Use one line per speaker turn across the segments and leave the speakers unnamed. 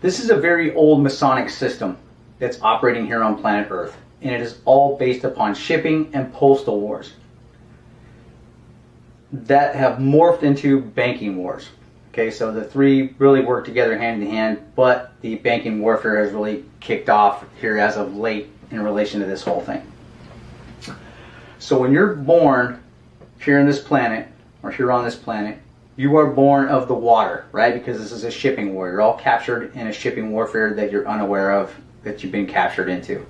This is a very old Masonic system that's operating here on planet Earth, and it is all based upon shipping and postal wars that have morphed into banking wars. Okay, so the three really work together hand in hand, but the banking warfare has really kicked off here as of late in relation to this whole thing. So when you're born here on this planet, or here on this planet, you are born of the water, right? Because this is a shipping war. You're all captured in a shipping warfare that you're unaware of, that you've been captured into.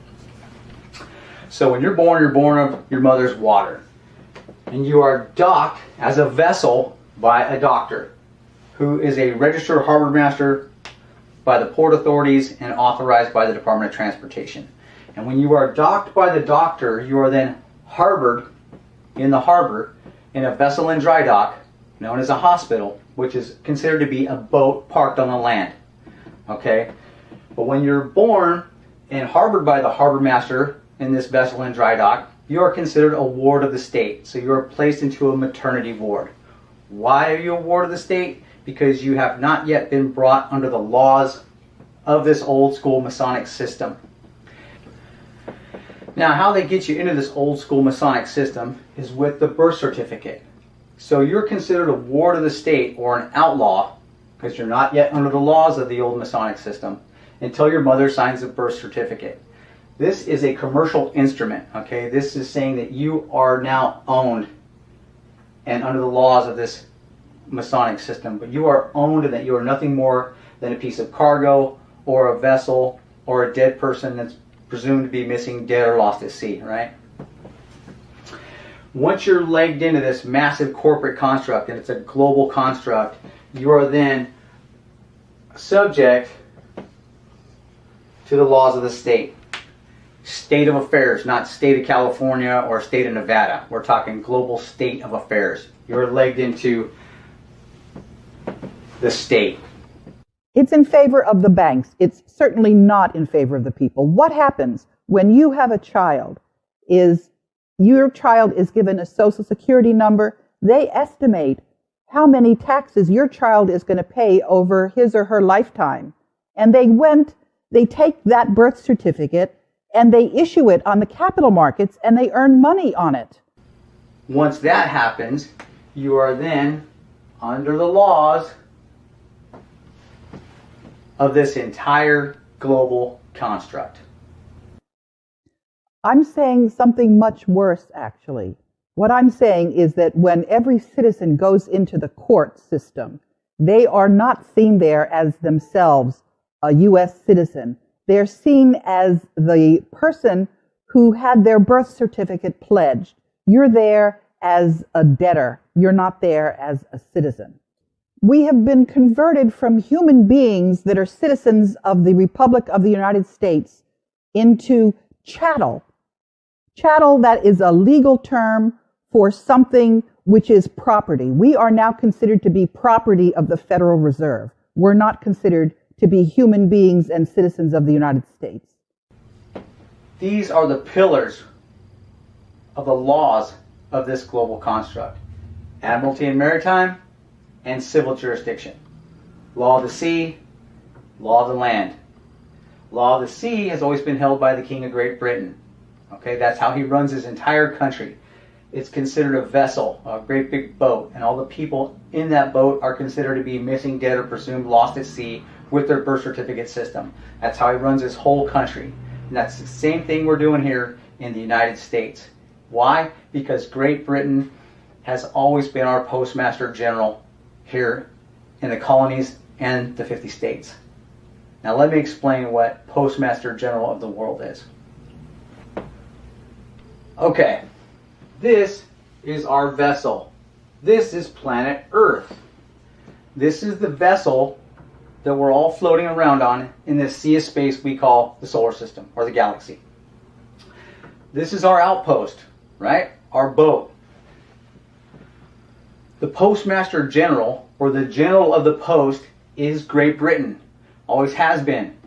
So when you're born of your mother's water. And you are docked as a vessel by a doctor who is a registered harbor master by the port authorities and authorized by the Department of Transportation. And when you are docked by the doctor, you are then harbored in the harbor in a vessel in dry dock known as a hospital, which is considered to be a boat parked on the land. Okay? But when you're born and harbored by the harbor master in this vessel in dry dock, you are considered a ward of the state. So you are placed into a maternity ward. Why are you a ward of the state? Because you have not yet been brought under the laws of this old school Masonic system. Now, how they get you into this old school Masonic system is with the birth certificate. So you're considered a ward of the state or an outlaw because you're not yet under the laws of the old Masonic system until your mother signs a birth certificate. This is a commercial instrument, okay? This is saying that you are now owned and under the laws of this Masonic system, but you are owned and that you are nothing more than a piece of cargo or a vessel or a dead person that's presumed to be missing, dead, or lost at sea, right? Once you're legged into this massive corporate construct, and it's a global construct, you are then subject to the laws of the state. State of affairs, not state of California or state of Nevada. We're talking global state of affairs. You're legged into the state.
It's in favor of the banks. It's certainly not in favor of the people. What happens when you have a child is your child is given a social security number. They estimate how many taxes your child is going to pay over his or her lifetime. And they take that birth certificate and they issue it on the capital markets and they earn money on it.
Once that happens, you are then under the laws of this entire global construct.
I'm saying something much worse, actually. What I'm saying is that when every citizen goes into the court system, they are not seen there as themselves a U.S. citizen. They're seen as the person who had their birth certificate pledged. You're there as a debtor. You're not there as a citizen. We have been converted from human beings that are citizens of the Republic of the United States into chattel. Chattel, that is a legal term for something which is property. We are now considered to be property of the Federal Reserve. We're not considered to be human beings and citizens of the United States.
These are the pillars of the laws of this global construct. Admiralty and maritime, and civil jurisdiction. Law of the sea, law of the land. Law of the sea has always been held by the King of Great Britain. Okay, that's how he runs his entire country. It's considered a vessel, a great big boat, and all the people in that boat are considered to be missing, dead, or presumed lost at sea with their birth certificate system. That's how he runs his whole country. And that's the same thing we're doing here in the United States. Why? Because Great Britain has always been our Postmaster General here in the colonies and the 50 states. Now let me explain what Postmaster General of the world is. Okay, this is our vessel. This is planet Earth. This is the vessel that we're all floating around on in this sea of space we call the solar system or the galaxy. This is our outpost, right? Our boat. The Postmaster General, or the General of the Post, is Great Britain. Always has been.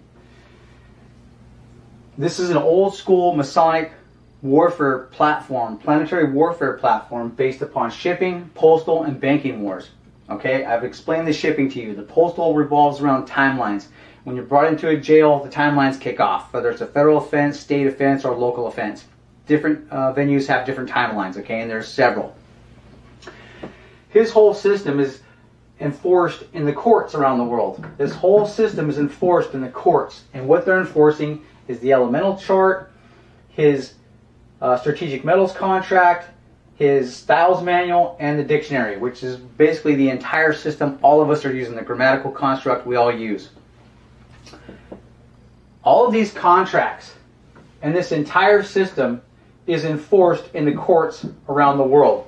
This is an old school Masonic warfare platform, planetary warfare platform based upon shipping, postal, and banking wars. Okay, I've explained the shipping to you. The postal revolves around timelines. When you're brought into a jail, the timelines kick off, whether it's a federal offense, state offense, or local offense. Different venues have different timelines, okay, and there's several. His whole system is enforced in the courts around the world. This whole system is enforced in the courts, and what they're enforcing is the elemental chart, his strategic metals contract, his styles manual, and the dictionary, which is basically the entire system all of us are using, the grammatical construct we all use. All of these contracts and this entire system is enforced in the courts around the world.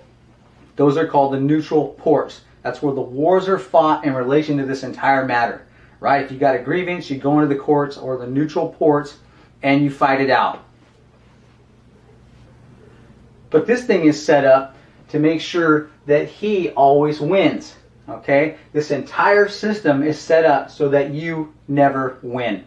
Those are called the neutral ports. That's where the wars are fought in relation to this entire matter, right? If you got a grievance, you go into the courts or the neutral ports and you fight it out. But this thing is set up to make sure that he always wins, okay? This entire system is set up so that you never win.